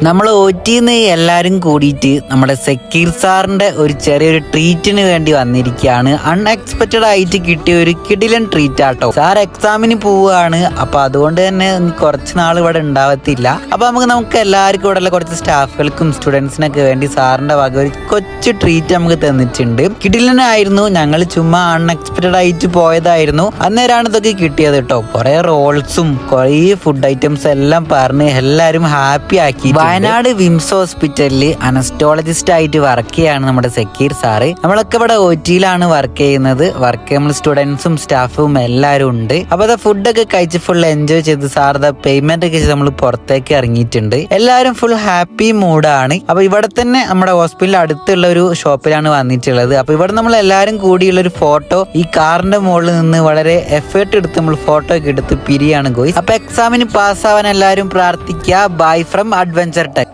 നമ്മൾ OTന്ന് എല്ലാരും കൂടിയിട്ട് നമ്മുടെ സക്കീർ സാറിന്റെ ഒരു ചെറിയൊരു ട്രീറ്റിന് വേണ്ടി വന്നിരിക്കുകയാണ്. അൺഎക്സ്പെക്റ്റഡ് ആയിട്ട് കിട്ടിയ ഒരു കിടിലൻ ട്രീറ്റ് ആട്ടോ. സാർ എക്സാമിന് പോവുകയാണ്, അപ്പൊ അതുകൊണ്ട് തന്നെ കുറച്ച് നാൾ ഇവിടെ ഉണ്ടാവത്തില്ല. അപ്പൊ നമുക്ക് എല്ലാവർക്കും ഇവിടെ കുറച്ച് സ്റ്റാഫുകൾക്കും സ്റ്റുഡൻസിനൊക്കെ വേണ്ടി സാറിന്റെ വക ഒരു കൊച്ചു ട്രീറ്റ് നമുക്ക് തന്നിട്ടുണ്ട്. കിടിലനായിരുന്നു. ഞങ്ങൾ ചുമ്മാ അൺഎക്സ്പെക്റ്റഡ് ആയിട്ട് പോയതായിരുന്നു. അന്നേരമാണ് ഇതൊക്കെ കിട്ടിയത് കേട്ടോ. കുറെ റോൾസും കുറെ ഫുഡ് ഐറ്റംസ് എല്ലാം പറഞ്ഞ് എല്ലാരും ഹാപ്പി ആക്കി. വയനാട് വിംസ് ഹോസ്പിറ്റലിൽ അനസ്റ്റോളജിസ്റ്റ് ആയിട്ട് വർക്ക് ചെയ്യാണ് നമ്മുടെ സക്കീർ സാറ്. നമ്മളൊക്കെ ഇവിടെ OTയിലാണ് വർക്ക് ചെയ്യുന്നത്. നമ്മൾ സ്റ്റുഡൻസും സ്റ്റാഫും എല്ലാവരും ഉണ്ട്. അപ്പൊ അത് ഫുഡൊക്കെ കഴിച്ച് ഫുൾ എൻജോയ് ചെയ്ത് സാർ പേയ്മെന്റ് ഒക്കെ ചെയ്ത് നമ്മൾ പുറത്തേക്ക് ഇറങ്ങിയിട്ടുണ്ട്. എല്ലാവരും ഫുൾ ഹാപ്പി മൂഡാണ്. അപ്പൊ ഇവിടെ തന്നെ നമ്മുടെ ഹോസ്പിറ്റലിൽ അടുത്തുള്ള ഒരു ഷോപ്പിലാണ് വന്നിട്ടുള്ളത്. അപ്പൊ ഇവിടെ നമ്മൾ എല്ലാവരും കൂടിയുള്ള ഒരു ഫോട്ടോ ഈ കാറിന്റെ മുകളിൽ നിന്ന് വളരെ എഫേർട്ട് എടുത്ത് നമ്മൾ ഫോട്ടോ ഒക്കെ എടുത്ത് പിരിയാണ് ഗോയ്സ്. അപ്പൊ എക്സാമിന് പാസ്സാവാൻ എല്ലാവരും പ്രാർത്ഥിക്കുക. Bye from adventure tech.